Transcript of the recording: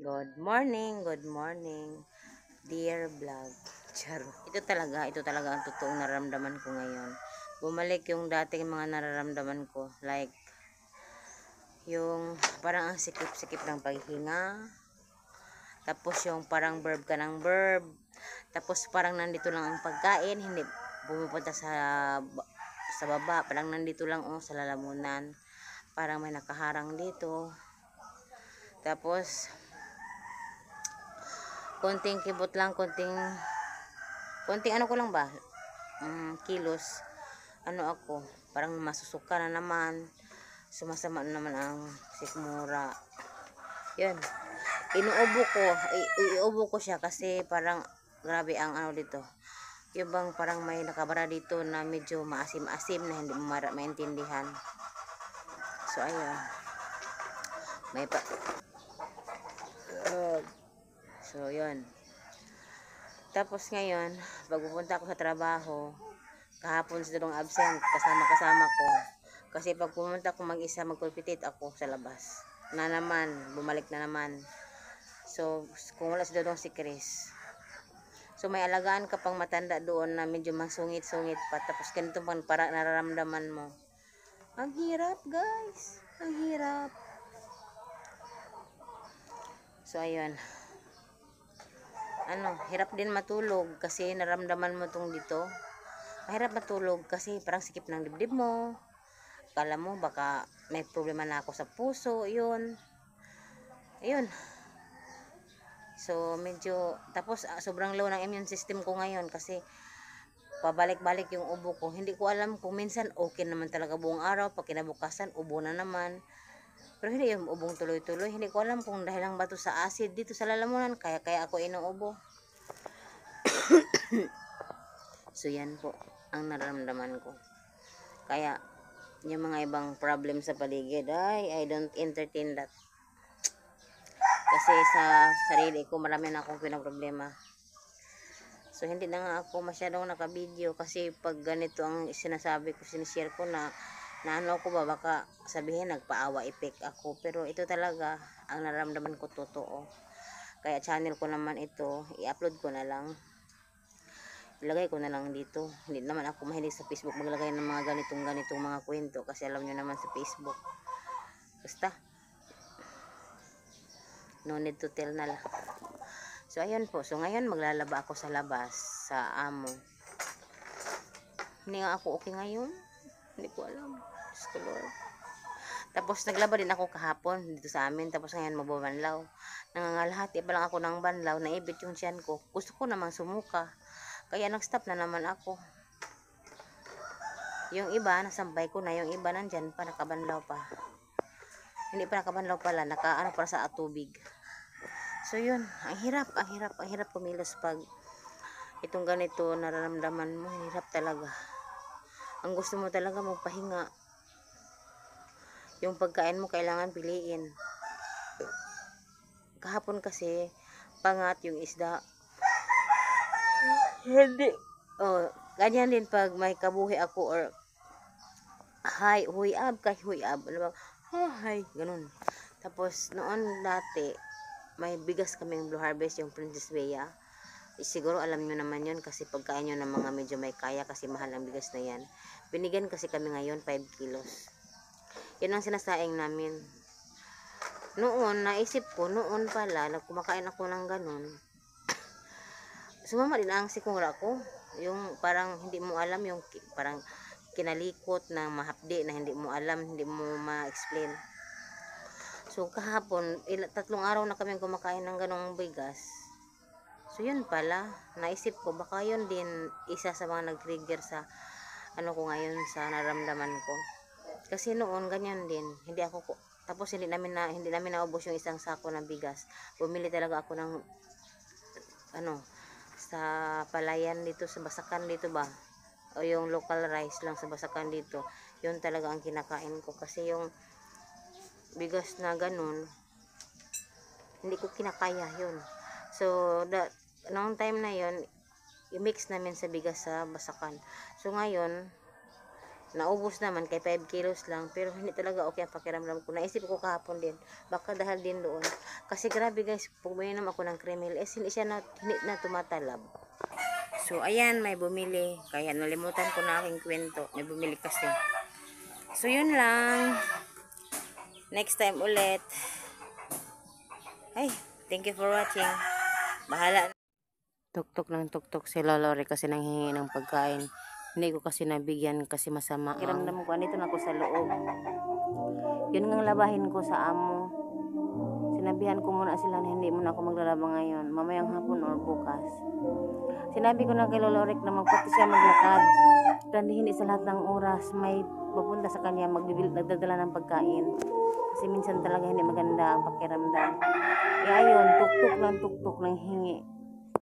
Good morning, dear vlog. Charo. Ito talaga ang totoong nararamdaman ko ngayon. Bumalik yung dating mga nararamdaman ko. Like, yung parang ang sikip-sikip ng paghinga. Tapos yung parang verb ka ng verb. Tapos parang nandito lang ang pagkain. Hindi pumupunta sa baba. Parang nandito lang sa lalamunan. Parang may nakaharang dito. Tapos, konting kibot lang, konting ano ko lang ba, kilos, ako, parang masusuka na naman, sumasama na naman ang sikmura. Yun, iubo ko siya kasi parang grabe ang dito. Yung bang parang may nakabara dito na medyo maasim-asim na hindi mo maintindihan. So ayun, may pa so yun. Tapos ngayon, pag pupunta ako sa trabaho, kahapon sila absent, kasama ko. Kasi pag pumunta ako mag-isa, magpulpitit ako sa labas. Na naman, bumalik na naman. So, kung wala sila si Chris. So, may alagaan ka pang matanda doon na medyo masungit-sungit pa. Tapos ganito pang para nararamdaman mo. Ang hirap, guys. Ang hirap. So, ayun. Hirap din matulog kasi naramdaman mo tong dito. Mahirap matulog kasi parang sikip ng dibdib mo. Kala mo baka may problema na ako sa puso, yun. Ayun. So medyo, tapos sobrang low ng immune system ko ngayon kasi pabalik-balik yung ubo ko. Hindi ko alam kung minsan okay naman talaga buong araw, pag kinabukasan ubo na naman. Pero hindi yung ubong tuloy-tuloy. Hindi ko alam kung dahil lang ba to sa acid dito sa lalamunan, kaya ako inuubo. So yan po ang nararamdaman ko. Kaya yung mga ibang problem sa paligid, I don't entertain that. Kasi sa sarili ko marami na akong pinaproblema. So hindi na nga ako masyadong naka-video kasi pag ganito ang sinasabi ko, sinishare ko na ko ba, baka sabihin nagpaawa effect ako. Pero ito talaga ang nararamdaman ko, totoo. Kaya channel ko naman ito, i-upload ko na lang. Ilagay ko na lang dito. Hindi naman ako mahilig sa Facebook maglagay ng mga ganitong mga kwento kasi alam nyo naman sa Facebook. Basta, no need to tell na lang. So ayun po. So ngayon maglalaba ako sa labas sa amo. Hindi nga ako okay ngayon. Hindi ko alam. Diyos ko Lord. Tapos naglaba din ako kahapon dito sa amin. Tapos ngayon mababanlaw. Nangangalahati pa lang ako ng banlaw. Naibit yung tiyan ko. Gusto ko namang sumuka. Kaya nag-stop na naman ako. Yung iba, nasambay ko na. Yung iba nandyan pa, nakabanlaw pa. Hindi pa nakabanlaw pala. Para sa tubig. So yun, ang hirap kumilos pag itong ganito nararamdaman mo. Hirap talaga. Ang gusto mo talaga magpahinga. Yung pagkain mo kailangan piliin. Kahapon kasi, pangat yung isda. Hindi. Ganyan din pag may kabuhi ako or huyab, ano ba? Hi, ganun. Tapos noon dati may bigas kaming Blue Harvest, yung Princess Bea. Siguro alam nyo naman yun kasi pagkain nyo ng mga medyo may kaya kasi mahal ang bigas na yan. Binigyan kasi kami ngayon 5 kilos. Yun ang sinasaing namin. Noon, naisip ko, noon pala, kumakain ako ng ganun. Sumama din ang sikmura ko. Yung parang hindi mo alam, yung parang kinalikot na mahapdi na hindi mo alam, hindi mo ma-explain. So kahapon, 3 araw na kami kumakain ng ganong bigas. So yun pala, naisip ko baka yun din isa sa mga nag-trigger sa ko ngayon, sa naramdaman ko. Kasi noon ganyan din, tapos hindi namin naubos yung isang sako ng bigas. Bumili talaga ako ng sa palayan dito, sa Basakan dito ba, o yung local rice lang sa Basakan dito. Yun talaga ang kinakain ko kasi yung bigas na ganun hindi ko kinakaya yun. So noong time na yun, i-mix namin sa bigas sa Basakan. So ngayon Naubos naman kay 5 kilos lang, pero hindi talaga okay ang pakiramdam ko. Naisip ko kahapon din, baka dahil din doon. Kasi grabe guys, pag uminom ako ng Kremil, hindi na tumatalab. So ayan, may bumili. Kaya nalimutan ko na aking kwento. May bumili kasi. So yun lang. Next time ulit. Ay, thank you for watching. Bahala. Tuktok ng tuktok si Lolore kasi nanghingi ng pagkain. Hindi ko kasi nabigyan kasi masama. Kiramdam ko, andito na ako sa loob. Yun ngang labahin ko sa amo. Sinabihan ko muna sila na hindi muna ako maglalaba ngayon. Mamayang hapon or bukas. Sinabi ko na kay Lolorek na magpunta siya maglakad. Kandi hindi sa lahat ng oras may pupunta sa kanya nagdadala ng pagkain. Kasi minsan talaga hindi maganda ang pakiramdam. Kaya yun, tuktok ng hingi.